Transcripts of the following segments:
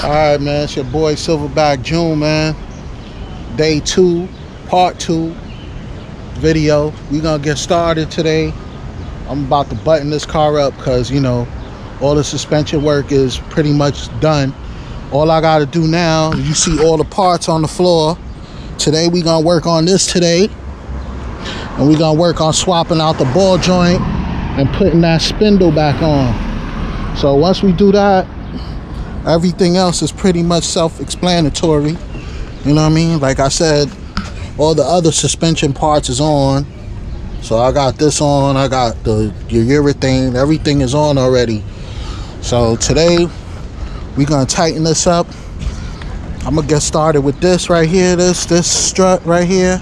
Alright, man, it's your boy Silverback June, man. Day 2, part 2 video. We gonna get started today. I'm about to button this car up because, you know, all the suspension work is pretty much done. All I gotta do now, you see all the parts on the floor. Today we gonna work on this today. And we gonna work on swapping out the ball joint and putting that spindle back on. So once we do that, everything else is pretty much self-explanatory. You know what I mean? Like I said, all the other suspension parts is on. So I got this on, I got the urethane, everything is on already. So today, we're gonna tighten this up. I'm gonna get started with this right here, this strut right here.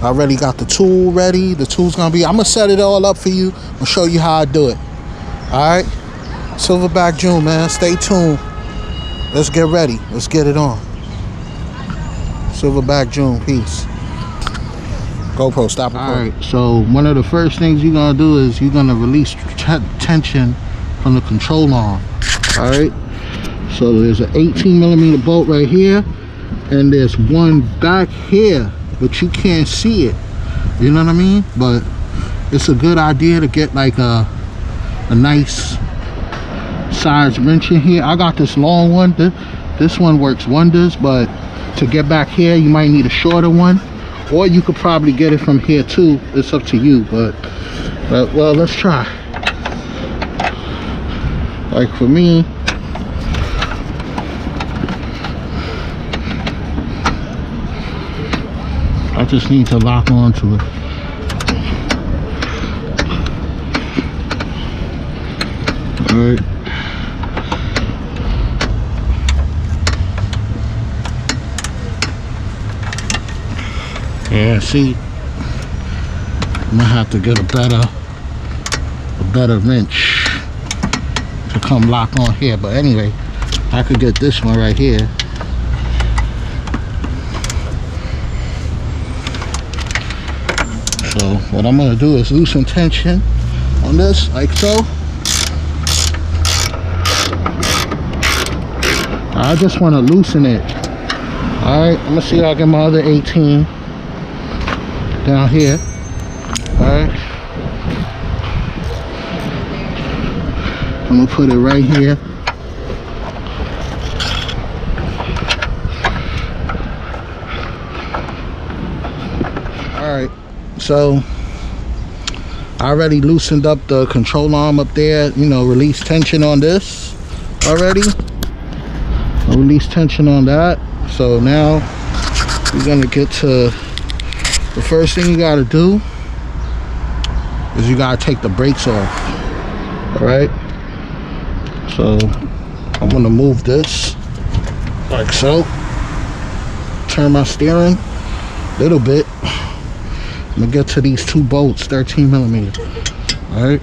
I already got the tool ready. The tool's gonna be, I'm gonna set it all up for you. I'll show you how I do it. All right? Silverback June, man, stay tuned. Let's get ready. Let's get it on. Silverback June, peace. GoPro, stop it. All right, so one of the first things you're gonna do is you're gonna release tension from the control arm. All right, so there's an 18mm bolt right here, and there's one back here, but you can't see it. You know what I mean? But it's a good idea to get like a nice size wrench in here. I got this long one. This one works wonders, but to get back here you might need a shorter one, or you could probably get it from here too. It's up to you, but well, let's try. Like for me, I just need to lock onto it. All right. Yeah, see, I'm gonna have to get a better wrench to come lock on here. But anyway, I could get this one right here. So what I'm gonna do is loosen tension on this, like so. I just want to loosen it. All right, I'm gonna see if I get my other 18 down here. All right, I'm gonna put it right here. All right, so I already loosened up the control arm up there. You know, release tension on this already. I release tension on that. So now we're gonna get to the first thing you gotta do is you gotta take the brakes off. All right, so I'm gonna move this like so, turn my steering a little bit. I'm gonna get to these two bolts, 13mm. All right,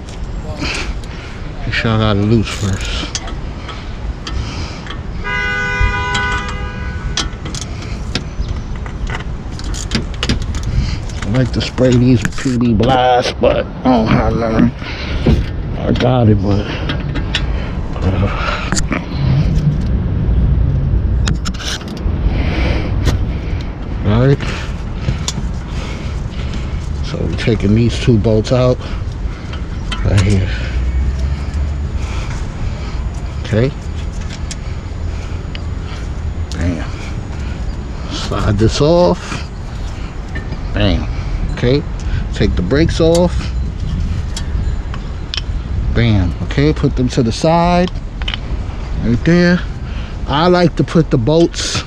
make sure I got it loose first. I like to spray these with PD Blast, but I don't have none. I got it, but all right. So we're taking these two bolts out right here. Okay. Bam. Slide this off. Bam. Okay, take the brakes off. Bam. Okay, put them to the side right there. I like to put the bolts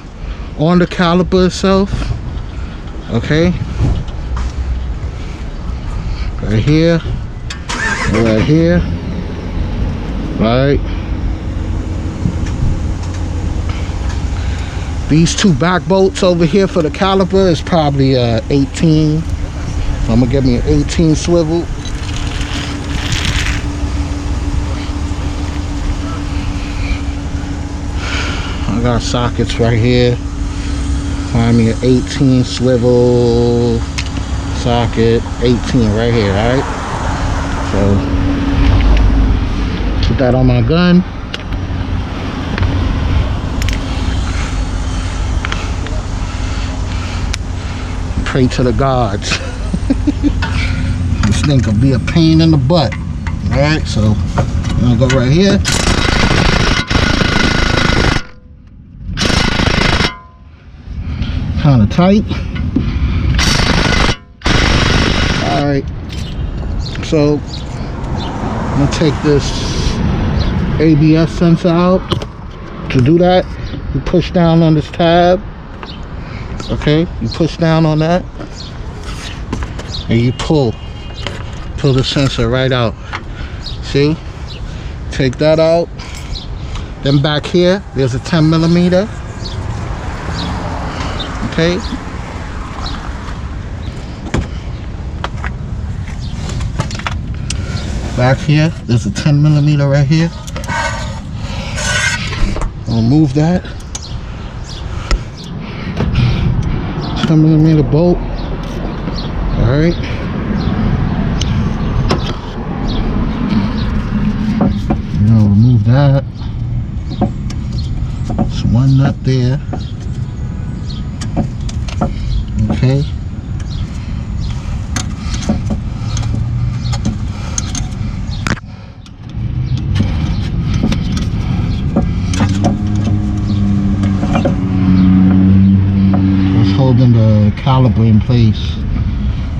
on the caliper itself. Okay, right here, right here, right. These two back bolts over here for the caliper is probably 18. So I'm gonna get me an 18 swivel. I got sockets right here. Find me an 18 swivel socket, 18 right here, all right? So put that on my gun. pray to the gods. This thing could be a pain in the butt. Alright, so I'm gonna go right here. Kind of tight. Alright, so I'm gonna take this ABS sensor out. To do that, you push down on this tab. Okay, you push down on that and you pull the sensor right out. See, take that out. Then back here there's a 10mm. Okay, back here there's a 10mm right here. I'll remove that 10mm bolt. All right, I'll remove that. There's one nut there. Okay. Holding the caliper in place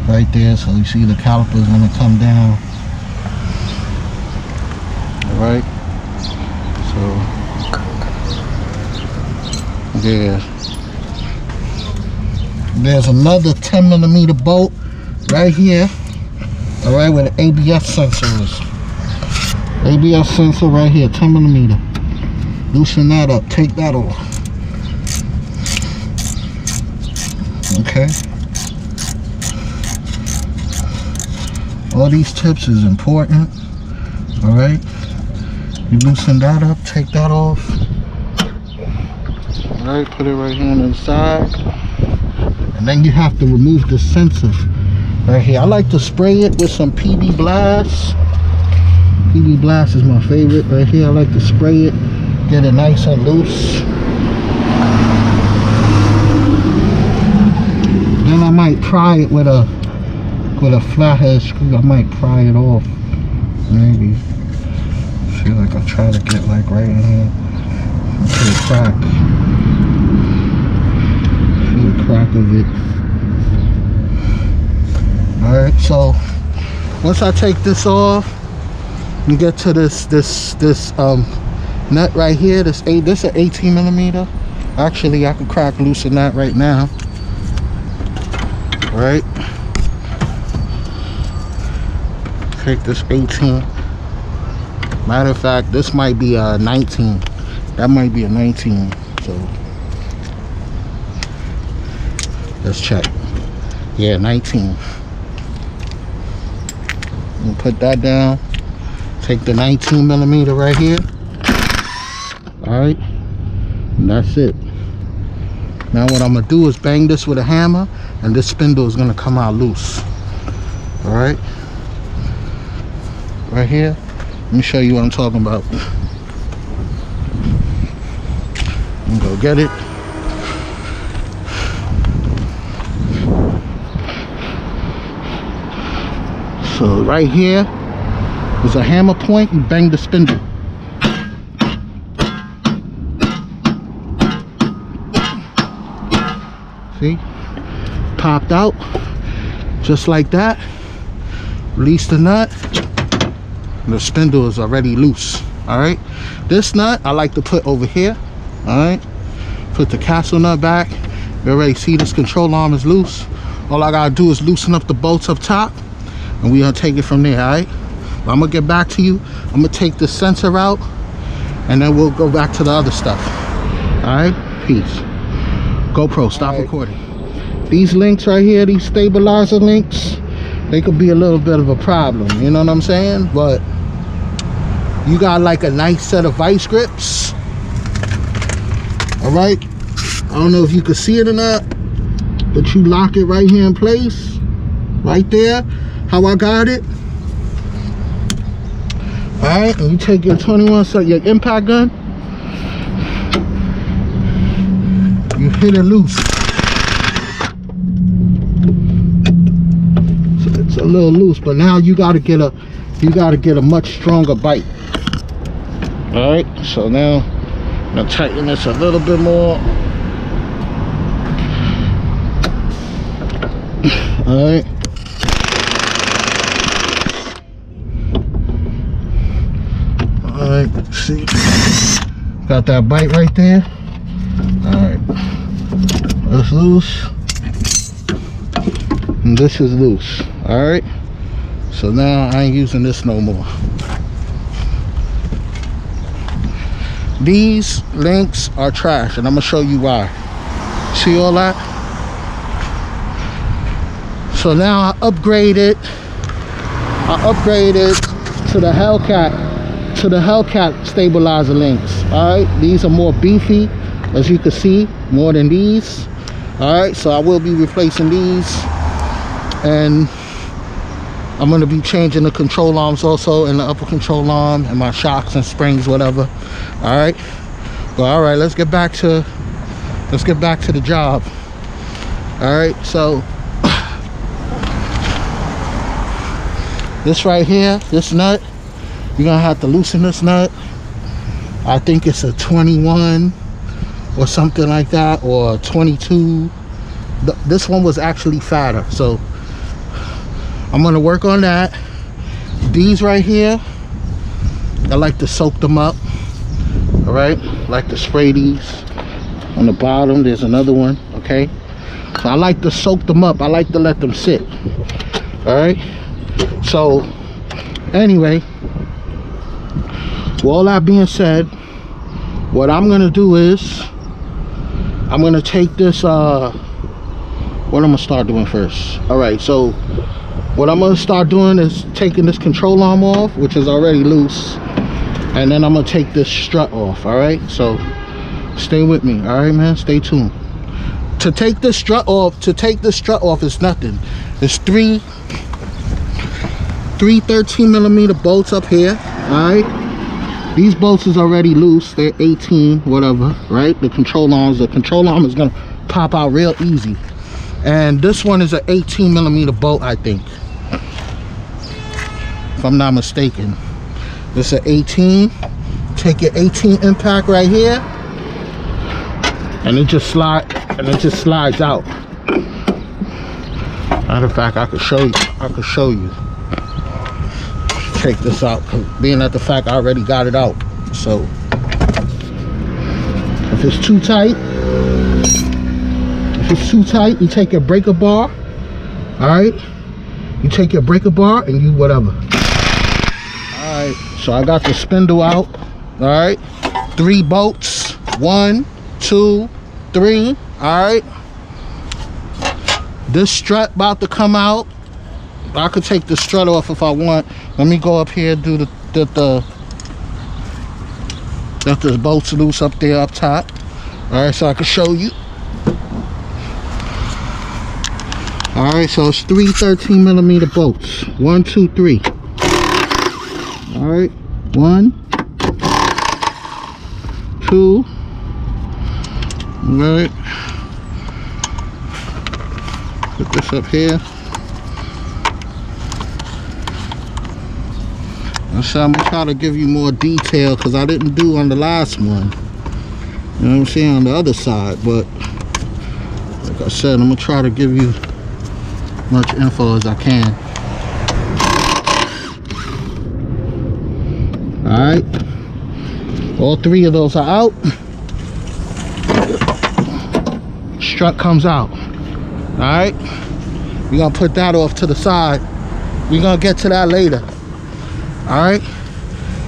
right there, so you see the caliper is going to come down. All right, so yeah, there's another 10mm bolt right here. All right, where the ABS sensor is. ABS sensor right here, 10mm. Loosen that up, take that off. Okay, all these tips is important. All right, you loosen that up, take that off. All right, put it right here on the side, and then you have to remove the sensor right here. I like to spray it with some PB Blast. PB Blast is my favorite right here. I like to spray it, get it nice and loose. Then I might pry it with a flathead screw. I might pry it off. Maybe. I feel like I'll try to get like right in here. See the crack. See the crack of it. Alright, so once I take this off, you get to this nut right here. This is an 18mm. Actually, I can crack loosen that right now. Right, take this 18. Matter of fact, this might be a 19. That might be a 19. So let's check. Yeah, 19. We'll put that down. Take the 19mm right here. All right, and that's it. Now what I'm gonna do is bang this with a hammer, and this spindle is gonna come out loose. All right, right here. Let me show you what I'm talking about. I'm gonna go get it. So right here is a hammer point. You bang the spindle. See, popped out just like that. Release the nut. The spindle is already loose. All right, this nut I like to put over here. All right, put the castle nut back. You already see this control arm is loose. All I gotta do is loosen up the bolts up top, and we're gonna take it from there. All right, but I'm gonna get back to you. I'm gonna take the sensor out, and then we'll go back to the other stuff. All right, peace. GoPro, stop recording. These links right here, these stabilizer links, they could be a little bit of a problem, you know what I'm saying? But you got like a nice set of vice grips. All right, I don't know if you can see it or not, but you lock it right here in place, right there, how I got it. All right, and you take your 21, so your impact gun, you hit it loose. little loose, but now you got to get a much stronger bite. All right, so now I'm gonna tighten this a little bit more. All right. All right, see, got that bite right there. All right, that's loose, and this is loose. All right, so now I ain't using this no more. These links are trash, and I'm gonna show you why. See all that? So now I upgraded to the Hellcat stabilizer links. All right, these are more beefy, as you can see, more than these. All right, so I will be replacing these, and I'm going to be changing the control arms also, and the upper control arm, and my shocks and springs, whatever. All right, well, all right, let's get back to the job. All right, so this right here, this nut, you're gonna have to loosen this nut. I think it's a 21 or something like that, or a 22. This one was actually fatter, so I'm gonna work on that. These right here, I like to soak them up. All right, like to spray these on the bottom. There's another one. Okay, so I like to soak them up. I like to let them sit. All right, so anyway, with all that being said, what I'm gonna do is I'm gonna take this what I'm gonna start doing first. All right, so what I'm gonna start doing is taking this control arm off, which is already loose, and then I'm gonna take this strut off. All right, so stay with me. All right, man, stay tuned. To take this strut off is nothing. It's three 13mm bolts up here. All right, these bolts is already loose. They're 18, whatever, right? The control arm is gonna pop out real easy. And this one is an 18mm bolt, I think, if I'm not mistaken. This is an 18. Take your 18 impact right here, and it just slides out. Matter of fact, I could show you. Take this out, being at the fact I already got it out. So if it's too tight, you take your breaker bar. All right, you take your breaker bar and you whatever. All right, so I got the spindle out. All right, 3 bolts, 1, 2, 3. All right, this strut about to come out. I could take the strut off if I want. Let me go up here and do the bolts loose up there up top. All right, so I can show you. All right, so it's 3 13mm bolts. 1, 2, 3. All right, 1, 2. All right, put this up here. So I'm gonna try to give you more detail, because I didn't do on the last one. You know what I'm saying, on the other side. But like I said, I'm gonna try to give you much info as I can. All right, all 3 of those are out. Strut comes out. All right, we're gonna put that off to the side. We're gonna get to that later. All right,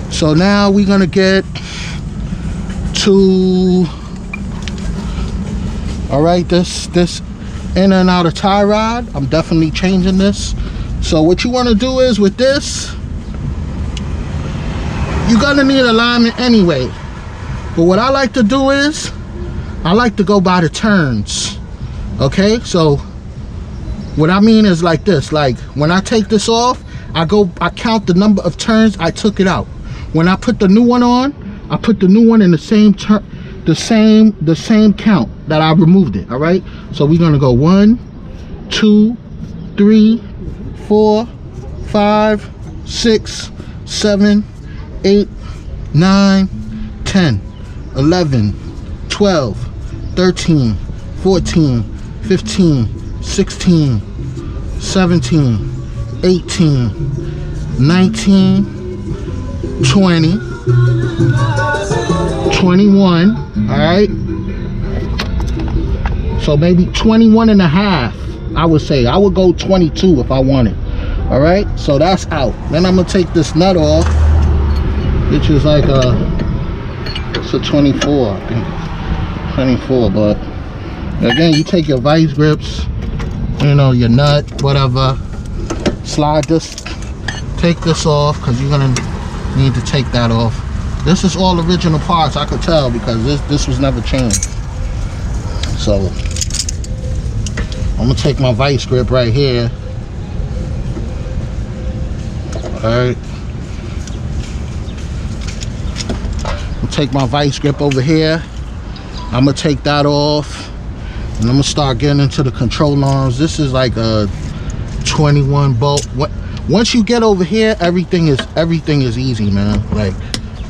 so now we're gonna get to, all right, this in and out of tie rod. I'm definitely changing this. So what you want to do is, with this, you're gonna need alignment anyway, but what I like to do is I like to go by the turns. Okay, so what I mean is like this. Like when I take this off, I count the number of turns I took it out. When I put the new one on, I put the new one in the same turn, the same count that I removed it. All right, so we're gonna go 1, 2, 3, 4, 5, 6, 7, 8, 9, 10, 11, 12, 13, 14, 15, 16, 17, 18, 19, 20, 21, all right? So maybe 21 and a half, I would say. I would go 22 if I wanted, all right? So that's out. Then I'm gonna take this nut off, which is like it's a 24, I think. 24, but again, you take your vice grips, you know, your nut, whatever, slide this, take this off, because you're gonna need to take that off. This is all original parts, I could tell, because this was never changed. So I'm gonna take my vice grip right here. Alright. Take my vice grip over here. I'm gonna take that off, and I'm gonna start getting into the control arms. This is like a 21 bolt. Once you get over here, everything is easy, man. Like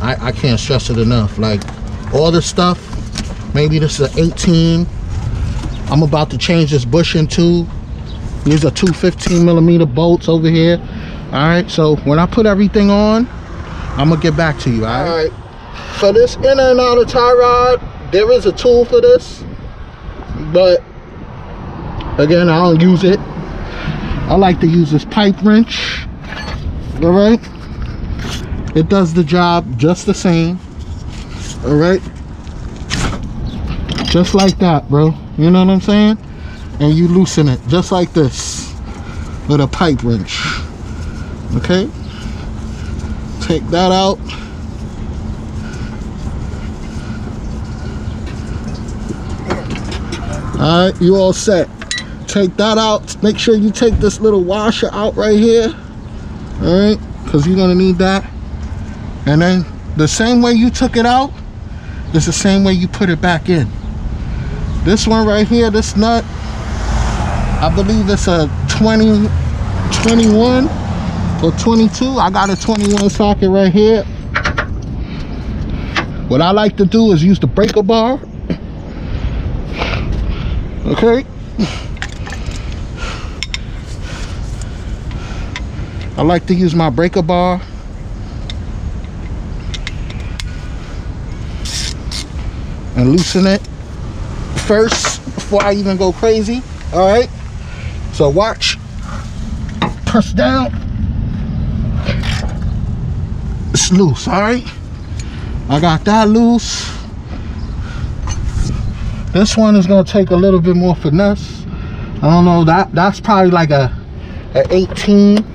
I can't stress it enough. Like all this stuff, maybe this is an 18. I'm about to change this bushing too. These are 2 15mm bolts over here. All right, so when I put everything on, I'm gonna get back to you. All right. So this inner and outer tie rod, there is a tool for this, but again, I don't use it. I like to use this pipe wrench. All right, it does the job just the same. All right, just like that, bro. You know what I'm saying? And you loosen it just like this with a pipe wrench. Okay, take that out. All right, you all set. Take that out. Make sure you take this little washer out right here. All right, because you're gonna need that. And then the same way you took it out is the same way you put it back in. This one right here, this nut, I believe it's a 21 or 22. I got a 21 socket right here. What I like to do is use the breaker bar. Okay, I like to use my breaker bar and loosen it first before I even go crazy. All right, so watch, press down, it's loose. All right, I got that loose. This one is gonna take a little bit more finesse. I don't know, that's probably like a 18,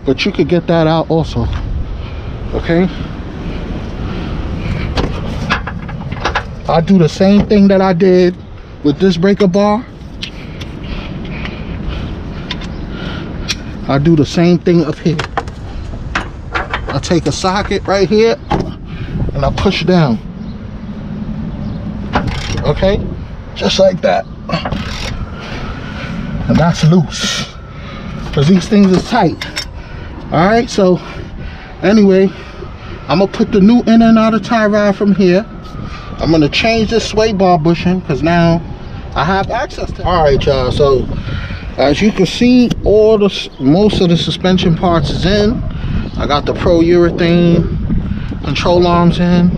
but you could get that out also. Okay, I do the same thing that I did with this breaker bar. I do the same thing up here. I take a socket right here and I push down. Okay, just like that, and that's loose because these things are tight. All right, so anyway, I'm gonna put the new inner and outer tie rod from here. I'm gonna change this sway bar bushing because now I have access to it. All right, y'all, so as you can see, most of the suspension parts is in. I got the pro urethane control arms in.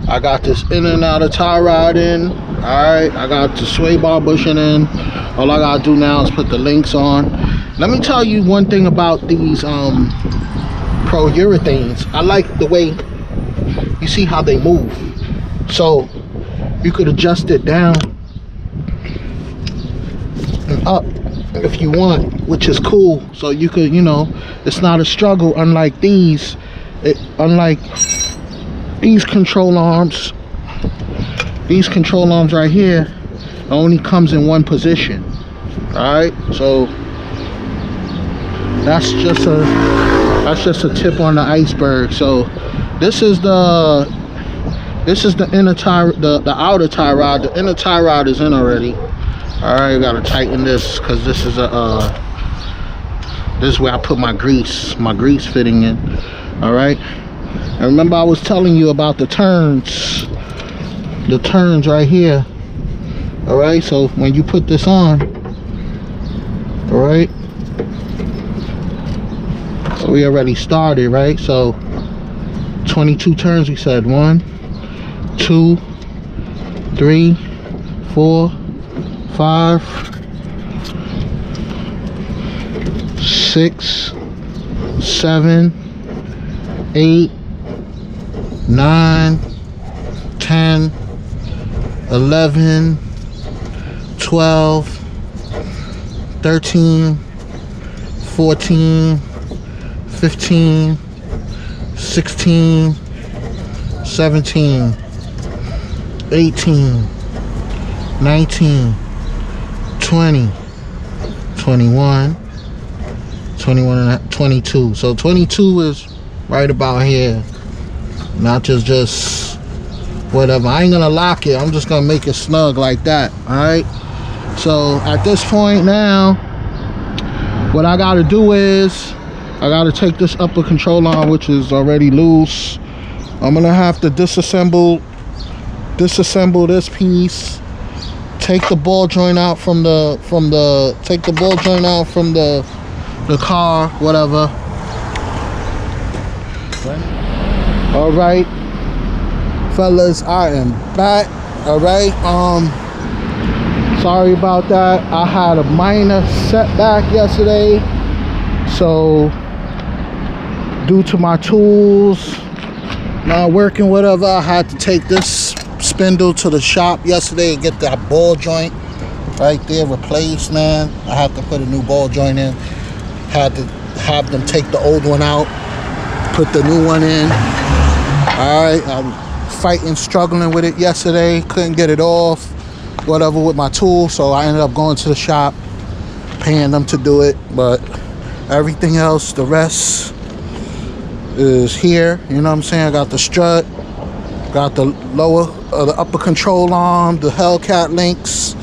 I got this inner and outer tie rod in. All right, I got the sway bar bushing in. All I gotta do now is put the links on. Let me tell you one thing about these pro urethanes. I like the way you see how they move. So you could adjust it down and up if you want, which is cool. So you could, you know, it's not a struggle. Unlike these, unlike these control arms right here, only comes in one position. All right, so that's just a tip on the iceberg. So this is the inner tie, the outer tie rod. The inner tie rod is in already. All right, gotta tighten this because this is a This is where I put my grease fitting in. All right. And remember, I was telling you about the turns right here. All right. So when you put this on, all right. So we already started, right? So 22 turns. We said 1, 2, 3, 4, 5, 6, 7, 8, 9, 10, 11, 12, 13, 14, 15, 16, 17, 18, 19, 20, 21, 21 and 22. So 22 is right about here. Not just whatever. I ain't gonna lock it. I'm just gonna make it snug like that. All right. So at this point now, what I gotta do is I gotta take this upper control arm, which is already loose. I'm gonna have to disassemble this piece. Take the ball joint out from the car, whatever. All right, fellas, I am back. All right. Sorry about that. I had a minor setback yesterday, so due to my tools not working, whatever, I had to take this spindle to the shop yesterday and get that ball joint right there replaced, man. I have to put a new ball joint in. Had to have them take the old one out, put the new one in. All right, I was fighting, struggling with it yesterday. Couldn't get it off, whatever, with my tools. So I ended up going to the shop, paying them to do it. But everything else, the rest is here. You know what I'm saying? I got the strut, got the the upper control arm, the Hellcat links.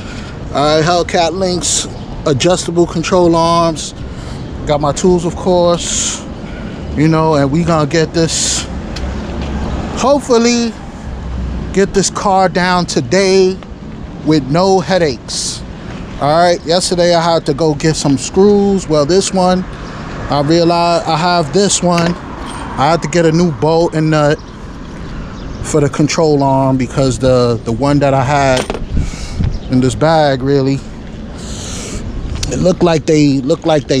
All right, Hellcat links, adjustable control arms. Got my tools, of course. You know, and we gonna get this, hopefully get this car down today with no headaches. All right, yesterday I had to go get some screws. Well, this one, I realized I have this one. I had to get a new bolt and nut for the control arm because the one that I had in this bag, really, it looked like they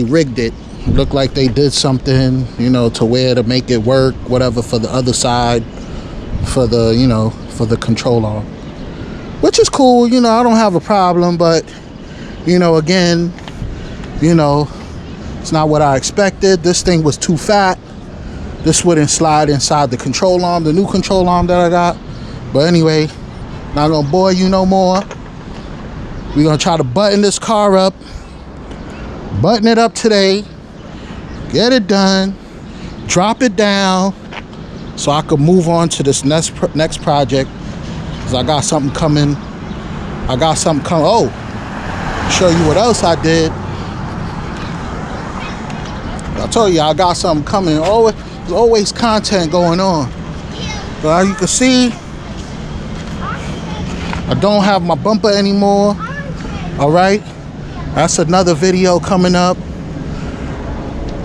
rigged it. It looked like they did something, you know, to where to make it work, whatever, for the other side, for the, you know, for the control arm, which is cool. You know, I don't have a problem, but, you know, again, you know, it's not what I expected. This thing was too fat. This wouldn't slide inside the control arm, the new control arm that I got. But anyway, not gonna bore you no more. We're gonna try to button this car up, button it up today, get it done, drop it down, so I could move on to this next project. Cause I got something coming. Oh, show you what else I did. I told you I got something coming. There's always content going on. But as you can see, I don't have my bumper anymore. All right, that's another video coming up.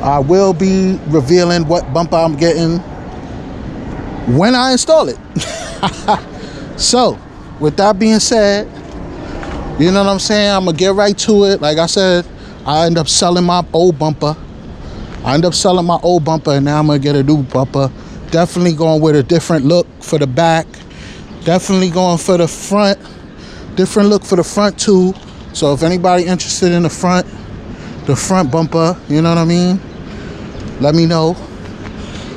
I will be revealing what bumper I'm getting when I install it. So with that being said, you know what I'm saying, I'm gonna get right to it. Like I said, I end up selling my old bumper. And now I'm gonna get a new bumper. Definitely going with a different look for the back. Definitely going for the front. Different look for the front too. So if anybody interested in the front bumper, you know what I mean, let me know.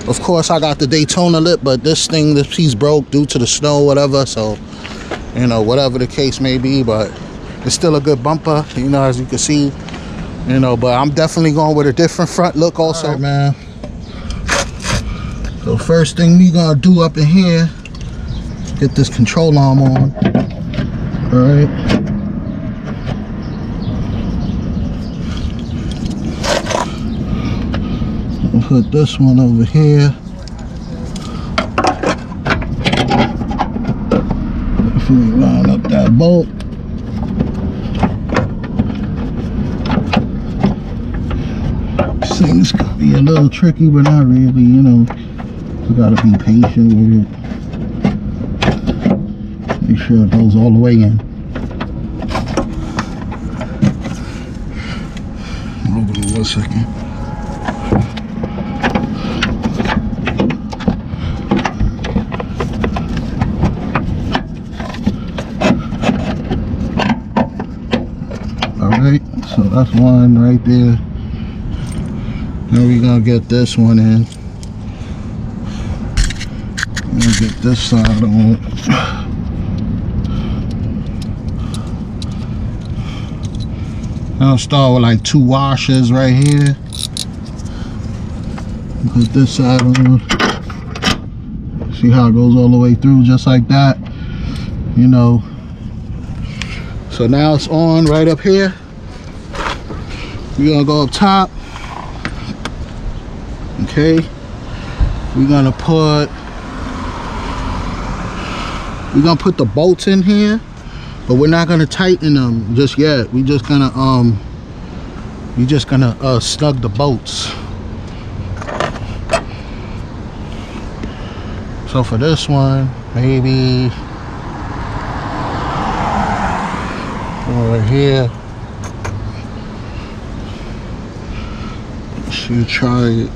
Of course, I got the Daytona lip, but this piece broke due to the snow, whatever. So, you know, whatever the case may be, but it's still a good bumper, you know, as you can see. You know, but I'm definitely going with a different front look also. All right, man. So first thing we gonna do up in here, get this control arm on. All right. Put this one over here. If we line up that bolt. These things could be a little tricky, but not really, you know. We gotta be patient with it. Make sure it goes all the way in. Hold on 1 second. Alright, so that's one right there. Now we're gonna get this one in. I'm gonna get this side on. I'll start with like 2 washers right here. Put this side on. See how it goes all the way through, just like that. You know. So now it's on right up here. We're gonna go up top. Okay. We're gonna put the bolts in here, but we're not gonna tighten them just yet. We're just gonna snug the bolts. So for this one, maybe over here. Should try it.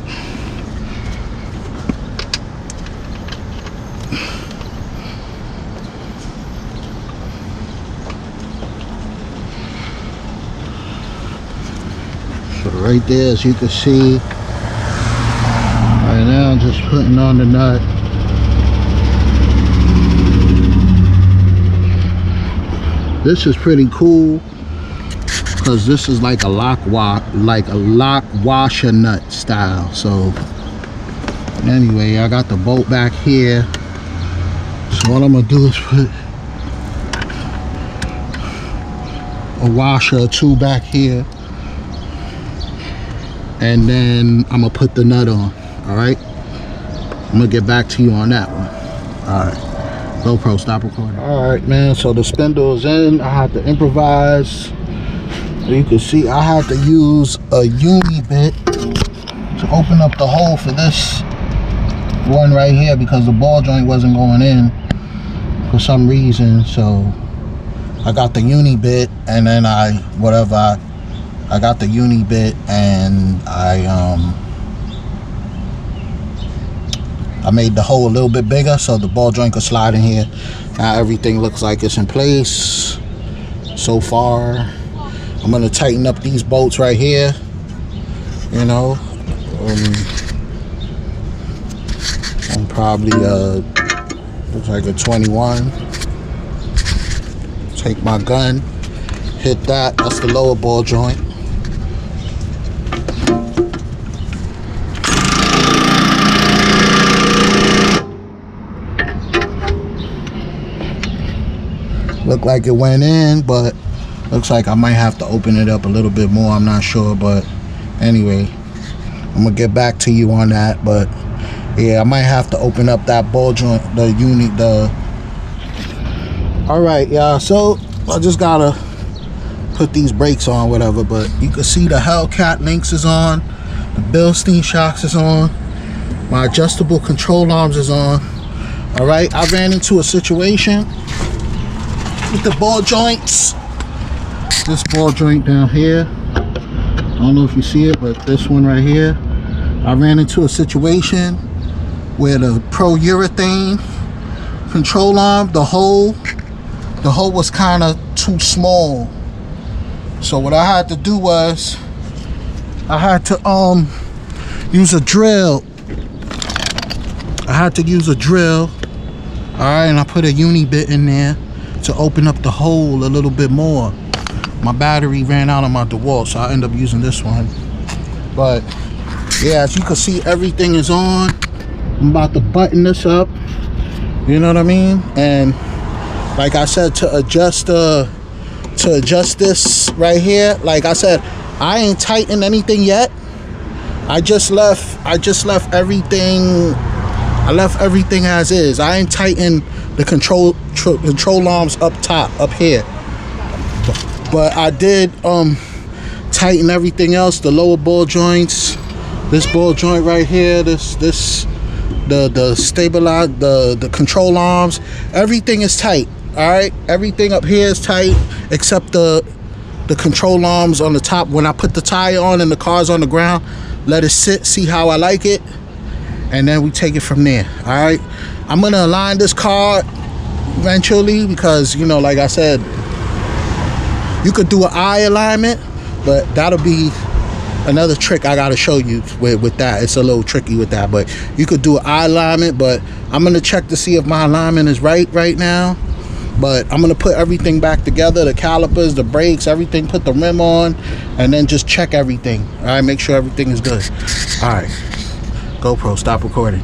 So right there, as you can see, right now I'm just putting on the nut. This is pretty cool because this is like a lock washer nut style. So anyway, I got the bolt back here. So what I'm gonna do is put a washer or 2 back here, and then I'm gonna put the nut on. All right, I'm gonna get back to you on that one. All right, GoPro, stop recording. All right, man, so the spindle is in. I had to improvise. So you can see I had to use a uni bit to open up the hole for this one right here, because the ball joint wasn't going in for some reason. So I got the uni bit, and then I got the uni bit, and I made the hole a little bit bigger so the ball joint could slide in here. Now everything looks like it's in place so far. I'm gonna tighten up these bolts right here, you know. I'm probably looks like a 21. Take my gun, hit that. That's the lower ball joint. Looked like it went in, but looks like I might have to open it up a little bit more. I'm not sure, but anyway, I'm gonna get back to you on that. But yeah, I might have to open up that ball joint, the unit, all right, y'all, so I just gotta put these brakes on, whatever. But you can see the Hellcat links is on, the Bilstein shocks is on, my adjustable control arms is on. All right, I ran into a situation with the ball joints. This ball joint down here, I don't know if you see it, but this one right here, I ran into a situation where the polyurethane control arm, the hole was kind of too small. So what I had to do was I had to use a drill. All right, and I put a uni bit in there to open up the hole a little bit more. My battery ran out on my DeWalt, so I ended up using this one. But yeah, as you can see, everything is on. I'm about to button this up, you know what I mean? And like I said, to adjust this right here, like I said, I ain't tightened anything yet. I just left everything. I left everything as is. I ain't tighten the control arms up top, up here. But I did tighten everything else, the lower ball joints, this ball joint right here, the stabilize, the control arms, everything is tight. All right, everything up here is tight except the control arms on the top. When I put the tire on and the car's on the ground, let it sit, see how I like it, and then we take it from there. All right, I'm gonna align this car eventually because, you know, like I said, you could do an eye alignment, but that'll be another trick I gotta show you with that. It's a little tricky with that, but you could do an eye alignment. But I'm gonna check to see if my alignment is right now. But I'm gonna put everything back together, the calipers, the brakes, everything, put the rim on, and then just check everything. All right, make sure everything is good. All right, GoPro, stop recording.